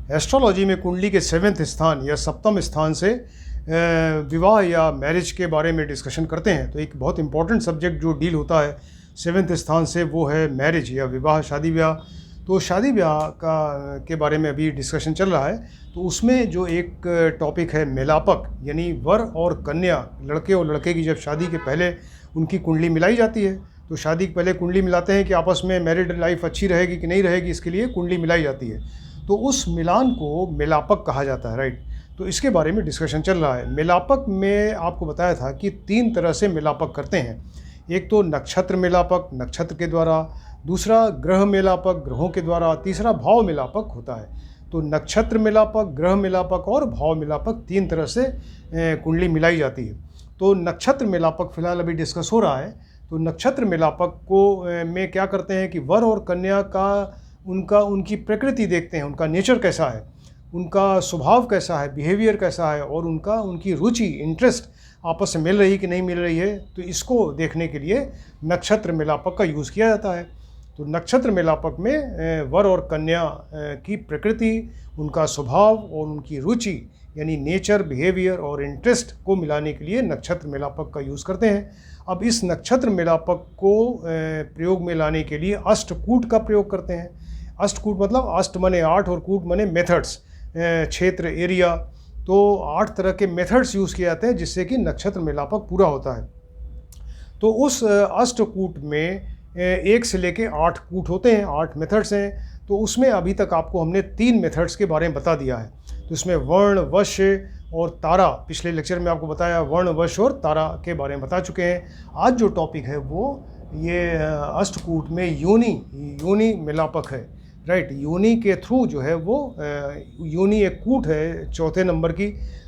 Astrology में कुंडली के 7वें स्थान या सप्तम स्थान से विवाह या मैरिज के बारे में डिस्कशन करते हैं। तो एक बहुत इंपॉर्टेंट सब्जेक्ट जो डील होता है 7वें स्थान से वो है मैरिज या विवाह, शादी ब्याह। तो शादी ब्याह के बारे में अभी डिस्कशन चल रहा है। तो उसमें जो एक टॉपिक है मेलापक, यानी वर और कन्या, लड़के और लड़के की जब शादी के पहले उनकी कुंडली मिलाई जाती है। तो शादी के पहले कुंडली मिलाते हैं कि आपस में मैरिड लाइफ अच्छी रहेगी कि नहीं रहेगी, इसके लिए कुंडली मिलाई जाती है। तो उस मिलान को मेलापक कहा जाता है, राइट। तो इसके बारे में डिस्कशन चल रहा है। मेलापक में आपको बताया था कि 3 तरह से मेलापक करते हैं। एक तो नक्षत्र मेलापक, नक्षत्र के द्वारा, दूसरा ग्रह मेलापक, ग्रहों के द्वारा, तीसरा भाव मेलापक होता है। तो नक्षत्र मेलापक, ग्रह मेलापक और भाव मेलापक 3 तरह से कुंडली मिलाई जाती है। तो नक्षत्र मेलापक फिलहाल अभी डिस्कस हो रहा है। तो नक्षत्र मेलापक को में क्या करते हैं कि वर और कन्या का उनकी प्रकृति देखते हैं, उनका नेचर कैसा है, उनका स्वभाव कैसा है, बिहेवियर कैसा है, और उनकी रुचि, इंटरेस्ट आपस में मिल रही कि नहीं मिल रही है। तो इसको देखने के लिए नक्षत्र मेलापक का यूज़ किया जाता है। तो नक्षत्र मेलापक में वर और कन्या की प्रकृति, उनका स्वभाव और उनकी रुचि यानी नेचर, बिहेवियर और इंटरेस्ट को मिलाने के लिए नक्षत्र मेलापक का यूज़ करते हैं। अब इस नक्षत्र मेलापक को प्रयोग में लाने के लिए अष्टकूट का प्रयोग करते हैं। अष्टकूट मतलब अष्ट मने 8 और कूट मने मेथड्स, क्षेत्र, एरिया। तो 8 तरह के मेथड्स यूज़ किए जाते हैं जिससे कि नक्षत्र मेलापक पूरा होता है। तो उस अष्टकूट में 1 से लेके 8 कूट होते हैं, 8 मेथड्स हैं। तो उसमें अभी तक आपको हमने 3 मेथड्स के बारे में बता दिया है। तो इसमें वर्ण, वश्य और तारा, पिछले लेक्चर में आपको बताया वर्ण, वश्य और तारा के बारे में बता चुके हैं। आज जो टॉपिक है वो ये अष्टकूट में योनि मेलापक है, राइट। योनि के थ्रू जो है वो योनि एक कूट है 4थे नंबर की।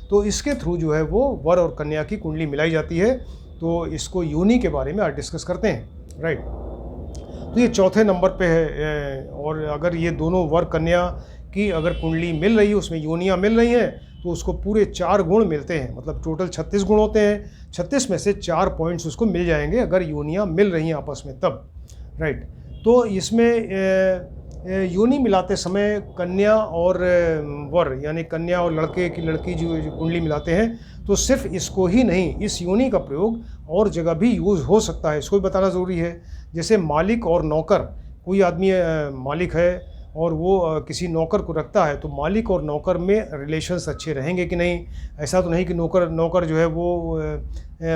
तो इसके थ्रू जो है वो वर और कन्या की कुंडली मिलाई जाती है। तो इसको योनि के बारे में आज डिस्कस करते हैं, राइट। तो ये 4थे नंबर पे है। और अगर ये दोनों वर कन्या की अगर कुंडली मिल रही है, उसमें योनियाँ मिल रही हैं, तो उसको पूरे 4 गुण मिलते हैं। मतलब टोटल 36 गुण होते हैं। 36 में से 4 पॉइंट्स उसको मिल जाएंगे अगर योनियाँ मिल रही हैं आपस में तब, राइट। तो इसमें योनि मिलाते समय कन्या और वर यानी कन्या और लड़की जो कुंडली मिलाते हैं, तो सिर्फ इसको ही नहीं, इस योनि का प्रयोग और जगह भी यूज़ हो सकता है। इसको भी बताना ज़रूरी है। जैसे मालिक और नौकर, कोई आदमी मालिक है और वो किसी नौकर को रखता है, तो मालिक और नौकर में रिलेशंस अच्छे रहेंगे कि नहीं। ऐसा तो नहीं कि नौकर जो है वो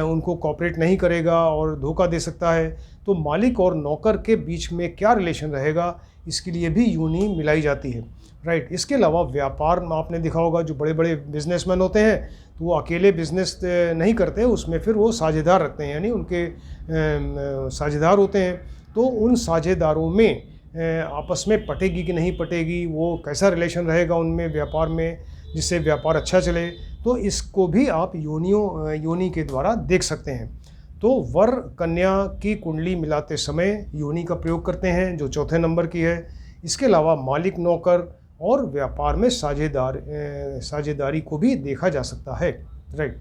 उनको कॉपरेट नहीं करेगा और धोखा दे सकता है। तो मालिक और नौकर के बीच में क्या रिलेशन रहेगा, इसके लिए भी योनि मिलाई जाती है, राइट। इसके अलावा व्यापार में आपने देखा होगा जो बड़े बड़े बिजनेसमैन होते हैं, तो वो अकेले बिजनेस नहीं करते, उसमें फिर वो साझेदार रखते हैं, यानी उनके साझेदार होते हैं। तो उन साझेदारों में आपस में पटेगी कि नहीं पटेगी, वो कैसा रिलेशन रहेगा उनमें व्यापार में, जिससे व्यापार अच्छा चले, तो इसको भी आप योनि के द्वारा देख सकते हैं। तो वर कन्या की कुंडली मिलाते समय योनि का प्रयोग करते हैं जो 4थे नंबर की है। इसके अलावा मालिक, नौकर और व्यापार में साझेदारी को भी देखा जा सकता है, राइट।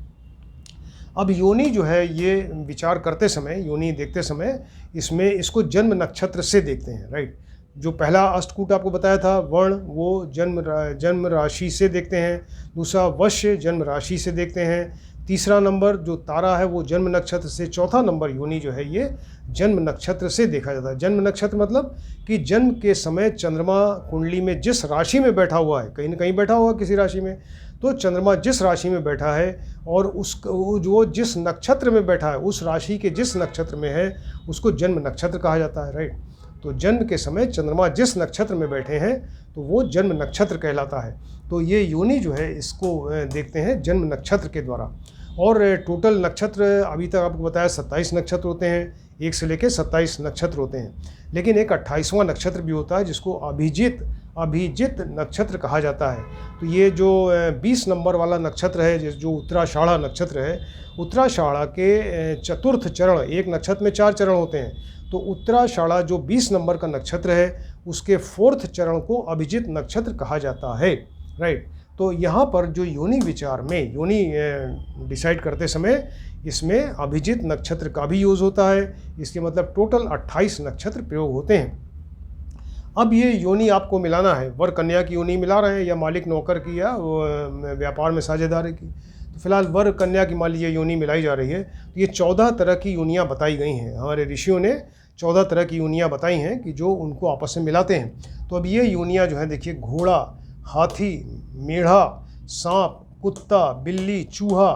अब योनि जो है ये विचार करते समय, योनि देखते समय इसको जन्म नक्षत्र से देखते हैं, राइट। जो पहला अष्टकूट आपको बताया था वर्ण, वो जन्म राशि से देखते हैं। दूसरा वश्य जन्म राशि से देखते हैं। तीसरा नंबर जो तारा है वो जन्म नक्षत्र से। चौथा नंबर योनि जो है ये जन्म नक्षत्र से देखा जाता है। जन्म नक्षत्र मतलब कि जन्म के समय चंद्रमा कुंडली में जिस राशि में बैठा हुआ है, कहीं ना कहीं बैठा हुआ किसी राशि में, तो चंद्रमा जिस राशि में बैठा है और जो जिस नक्षत्र में बैठा है, उस राशि के जिस नक्षत्र में है, उसको जन्म नक्षत्र कहा जाता है, राइट। तो जन्म के समय चंद्रमा जिस नक्षत्र में बैठे हैं तो वो जन्म नक्षत्र कहलाता है। तो ये योनि जो है इसको देखते हैं जन्म नक्षत्र के द्वारा। और टोटल नक्षत्र अभी तक आपको बताया 27 नक्षत्र होते हैं, 1 से लेकर 27 नक्षत्र होते हैं। लेकिन एक 28वां नक्षत्र भी होता है जिसको अभिजित नक्षत्र कहा जाता है। तो ये जो 20 नंबर वाला नक्षत्र है, जो उत्तराषाढ़ा नक्षत्र है, उत्तराषाढ़ा के चतुर्थ चरण, एक नक्षत्र में 4 चरण होते हैं, तो उत्तराषाढ़ा जो 20 नंबर का नक्षत्र है उसके 4th चरण को अभिजित नक्षत्र कहा जाता है, राइट। तो यहाँ पर जो योनि विचार में योनि डिसाइड करते समय इसमें अभिजित नक्षत्र का भी यूज़ होता है। इसके मतलब टोटल 28 नक्षत्र प्रयोग होते हैं। अब ये योनि आपको मिलाना है, वर कन्या की योनि मिला रहे हैं या मालिक नौकर की या व्यापार में साझेदारी की। तो फिलहाल वर कन्या की मान लीजिए योनि मिलाई जा रही है। तो ये 14 तरह की योनियाँ बताई गई हैं, हमारे ऋषियों ने 14 तरह की योनियाँ बताई हैं कि जो उनको आपस में मिलाते हैं। तो अब ये योनियाँ जो हैं देखिए, घोड़ा, हाथी, मेढ़ा, सांप, कुत्ता, बिल्ली, चूहा,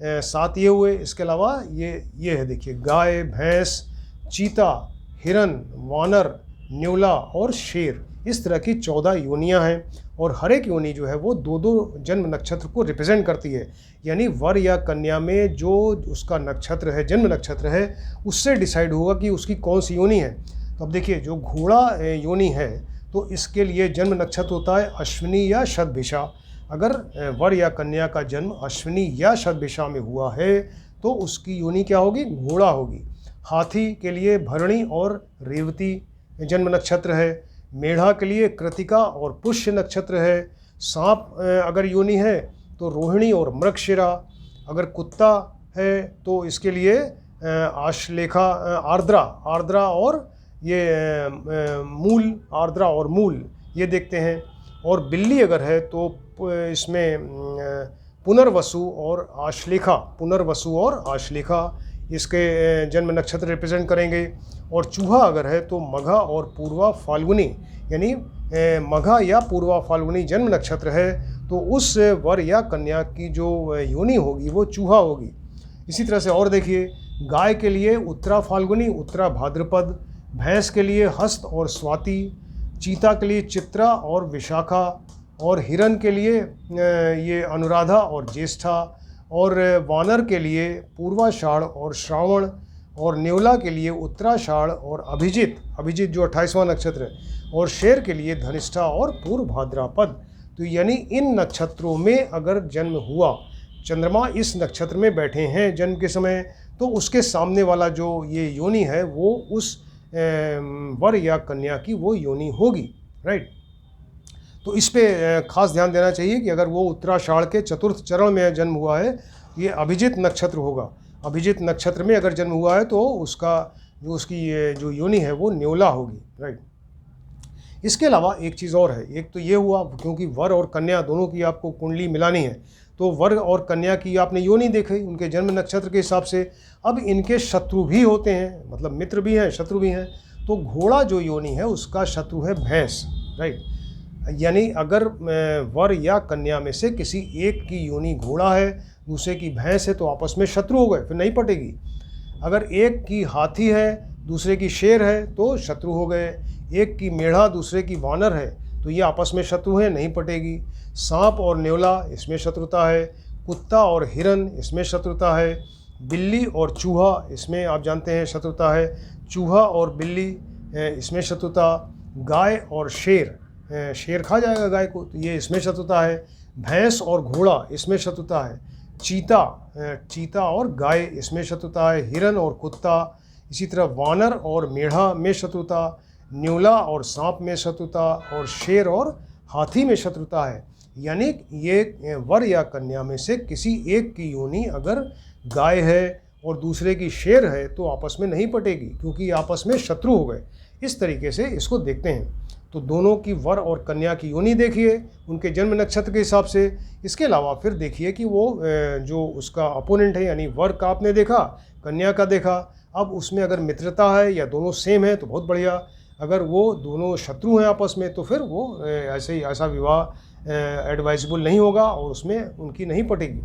7 ये हुए। इसके अलावा ये है देखिए, गाय, भैंस, चीता, हिरन, वानर, न्योला और शेर। इस तरह की 14 योनियाँ हैं और हर एक योनि जो है वो 2-2 जन्म नक्षत्र को रिप्रेजेंट करती है। यानी वर या कन्या में जो उसका नक्षत्र है, जन्म नक्षत्र है, उससे डिसाइड होगा कि उसकी कौन सी योनि है। तो अब देखिए, जो घोड़ा योनि है तो इसके लिए जन्म नक्षत्र होता है अश्विनी या शतभिषा। अगर वर या कन्या का जन्म अश्विनी या शतभिषा में हुआ है तो उसकी योनि क्या होगी? घोड़ा होगी। हाथी के लिए भरणी और रेवती जन्म नक्षत्र है। मेढ़ा के लिए कृतिका और पुष्य नक्षत्र है। सांप अगर योनि है तो रोहिणी और मृगशिरा। अगर कुत्ता है तो इसके लिए आश्लेखा, आर्द्रा और ये मूल, आर्द्रा और मूल ये देखते हैं। और बिल्ली अगर है तो इसमें पुनर्वसु और आश्लेखा, पुनर्वसु और आश्लेखा इसके जन्म नक्षत्र रिप्रेजेंट करेंगे। और चूहा अगर है तो मघा और पूर्वा फाल्गुनी, यानी मघा या पूर्वा फाल्गुनी जन्म नक्षत्र है तो उस वर या कन्या की जो योनि होगी वो चूहा होगी। इसी तरह से और देखिए, गाय के लिए उत्तरा फाल्गुनी, उत्तरा भाद्रपद। भैंस के लिए हस्त और स्वाति। चीता के लिए चित्रा और विशाखा। और हिरन के लिए ये अनुराधा और ज्येष्ठा। और वानर के लिए पूर्वाषाढ़ और श्रावण। और न्योला के लिए उत्तराषाढ़ और अभिजित जो 28वां नक्षत्र है। और शेर के लिए धनिष्ठा और पूर्व भाद्रपद। तो यानी इन नक्षत्रों में अगर जन्म हुआ, चंद्रमा इस नक्षत्र में बैठे हैं जन्म के समय, तो उसके सामने वाला जो ये योनि है वो उस वर या कन्या की वो योनि होगी, राइट। तो इस पे खास ध्यान देना चाहिए कि अगर वो उत्तराषाढ़ के चतुर्थ चरण में जन्म हुआ है, ये अभिजित नक्षत्र होगा। अभिजित नक्षत्र में अगर जन्म हुआ है तो उसका जो उसकी जो योनि है वो न्योला होगी, राइट। इसके अलावा एक चीज़ और है, एक तो ये हुआ क्योंकि वर और कन्या दोनों की आपको कुंडली मिलानी है, तो वर और कन्या की आपने योनि देखी उनके जन्म नक्षत्र के हिसाब से। अब इनके शत्रु भी होते हैं, मतलब मित्र भी हैं, शत्रु भी हैं। तो घोड़ा जो योनि है उसका शत्रु है भैंस, राइट। यानी अगर वर या कन्या में से किसी एक की योनि घोड़ा है, दूसरे की भैंस है, तो आपस में शत्रु हो गए, फिर नहीं पटेगी। अगर एक की हाथी है, दूसरे की शेर है, तो शत्रु हो गए। एक की मेढ़ा, दूसरे की वानर है, तो ये आपस में शत्रु हैं, नहीं पटेगी। सांप और न्योला, इसमें शत्रुता है। कुत्ता और हिरन, इसमें शत्रुता है। बिल्ली और चूहा, इसमें आप जानते हैं शत्रुता है। चूहा और बिल्ली, इसमें शत्रुता। गाय और शेर, शेर खा जाएगा गाय को, तो ये इसमें शत्रुता है। भैंस और घोड़ा, इसमें शत्रुता है। चीता और गाय, इसमें शत्रुता है। हिरन और कुत्ता, इसी तरह वानर और मेढ़ा में शत्रुता। न्योला और सांप में शत्रुता। और शेर और हाथी में शत्रुता है। यानी ये वर या कन्या में से किसी एक की योनि अगर गाय है और दूसरे की शेर है तो आपस में नहीं पटेगी, क्योंकि आपस में शत्रु हो गए। इस तरीके से इसको देखते हैं। तो दोनों की वर और कन्या की योनि देखिए उनके जन्म नक्षत्र के हिसाब से। इसके अलावा फिर देखिए कि वो जो उसका अपोनेंट है, यानी वर का आपने देखा, कन्या का देखा, अब उसमें अगर मित्रता है या दोनों सेम है तो बहुत बढ़िया। अगर वो दोनों शत्रु हैं आपस में तो फिर वो ऐसा विवाह एडवाइजेबल नहीं होगा और उसमें उनकी नहीं पटेगी।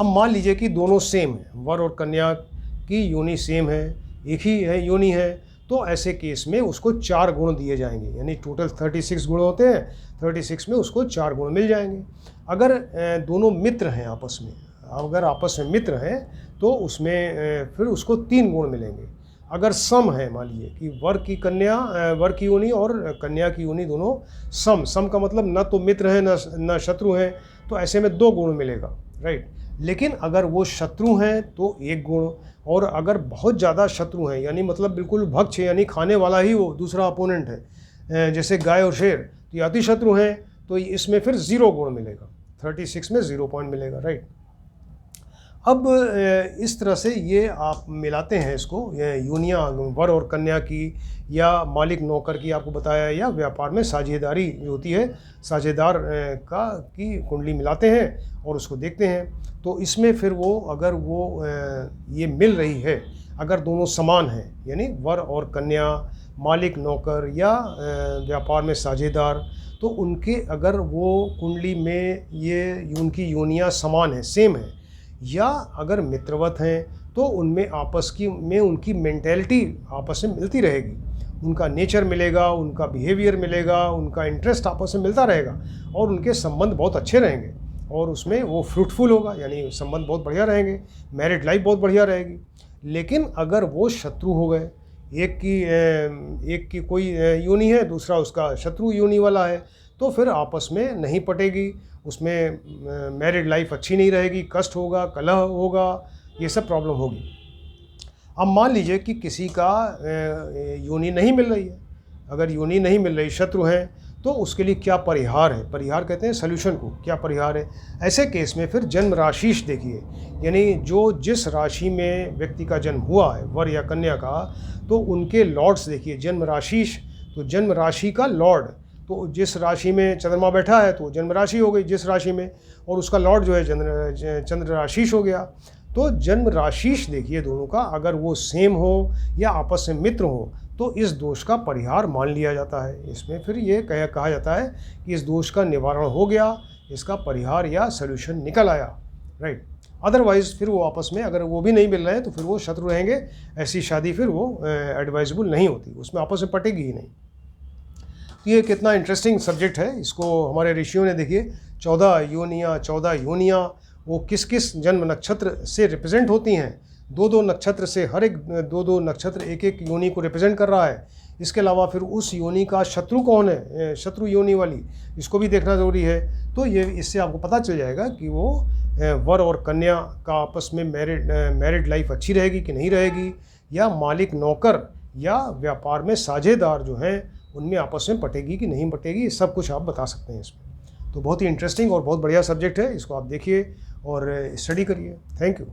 अब मान लीजिए कि दोनों सेम हैं, वर और कन्या की योनि सेम है, एक ही है योनि है, तो ऐसे केस में उसको 4 गुण दिए जाएंगे। यानी टोटल 36 गुण होते हैं, 36 में उसको 4 गुण मिल जाएंगे। अगर दोनों मित्र हैं आपस में, अगर आपस में मित्र हैं तो उसमें फिर उसको 3 गुण मिलेंगे। अगर सम है, मान लीजिए कि वर की योनि और कन्या की योनि दोनों सम का मतलब न तो मित्र हैं न शत्रु हैं, तो ऐसे में 2 गुण मिलेगा, राइट। लेकिन अगर वो शत्रु हैं तो 1 गुण, और अगर बहुत ज़्यादा शत्रु हैं यानी मतलब बिल्कुल भक्ष यानी खाने वाला ही वो दूसरा अपोनेंट है, जैसे गाय और शेर, तो ये अति शत्रु हैं, तो इसमें फिर 0 गुण मिलेगा, 36 में 0 पॉइंट मिलेगा, राइट। अब इस तरह से ये आप मिलाते हैं इसको, ये यूनियाँ वर और कन्या की या मालिक नौकर की आपको बताया, या व्यापार में साझेदारी जो होती है, साझेदार की कुंडली मिलाते हैं और उसको देखते हैं। तो इसमें फिर वो अगर वो ये मिल रही है, अगर दोनों समान हैं, यानी वर और कन्या, मालिक नौकर या व्यापार में साझेदार, तो उनके अगर वो कुंडली में ये उनकी योनियाँ समान हैं, सेम है, या अगर मित्रवत हैं तो उनमें आपस की में उनकी मेंटेलिटी आपस में मिलती रहेगी, उनका नेचर मिलेगा, उनका बिहेवियर मिलेगा, उनका इंटरेस्ट आपस में मिलता रहेगा और उनके संबंध बहुत अच्छे रहेंगे और उसमें वो फ्रूटफुल होगा, यानी संबंध बहुत बढ़िया रहेंगे, मैरिड लाइफ बहुत बढ़िया रहेगी। लेकिन अगर वो शत्रु हो गए, एक की कोई योनि है, दूसरा उसका शत्रु योनि वाला है, तो फिर आपस में नहीं पटेगी, उसमें मैरिड लाइफ अच्छी नहीं रहेगी, कष्ट होगा, कलह होगा, ये सब प्रॉब्लम होगी। अब मान लीजिए कि किसी का योनि नहीं मिल रही है, अगर योनि नहीं मिल रही, शत्रु हैं, तो उसके लिए क्या परिहार है? परिहार कहते हैं सल्यूशन को, क्या परिहार है? ऐसे केस में फिर जन्म राशिश देखिए, यानी जो जिस राशि में व्यक्ति का जन्म हुआ है, वर या कन्या का, तो उनके लॉर्ड्स देखिए, जन्म राशिश, तो जन्म राशि का लॉर्ड, तो जिस राशि में चंद्रमा बैठा है तो जन्म राशि हो गई जिस राशि में, और उसका लॉर्ड जो है चंद्र राशिश हो गया। तो जन्म राशिश देखिए दोनों का, अगर वो सेम हो या आपस में मित्र हो, तो इस दोष का परिहार मान लिया जाता है। इसमें फिर ये कहा जाता है कि इस दोष का निवारण हो गया, इसका परिहार या सल्यूशन निकल आया, राइट। अदरवाइज़ फिर वो आपस में अगर वो भी नहीं मिल रहे हैं तो फिर वो शत्रु रहेंगे, ऐसी शादी फिर वो एडवाइजेबल नहीं होती, उसमें आपस में पटेगी ही नहीं। तो ये कितना इंटरेस्टिंग सब्जेक्ट है, इसको हमारे ऋषियों ने देखिए 14 योनियाँ वो किस किस जन्म नक्षत्र से रिप्रेजेंट होती हैं, दो नक्षत्र से, हर एक दो नक्षत्र एक योनि को रिप्रेजेंट कर रहा है। इसके अलावा फिर उस योनि का शत्रु कौन है, शत्रु योनि वाली, इसको भी देखना ज़रूरी है। तो ये इससे आपको पता चल जाएगा कि वो वर और कन्या का आपस में मैरिड लाइफ अच्छी रहेगी कि नहीं रहेगी, या मालिक नौकर या व्यापार में साझेदार जो हैं उनमें आपस में पटेगी कि नहीं पटेगी, ये सब कुछ आप बता सकते हैं इसमें। तो बहुत ही इंटरेस्टिंग और बहुत बढ़िया सब्जेक्ट है, इसको आप देखिए और स्टडी करिए। Thank you.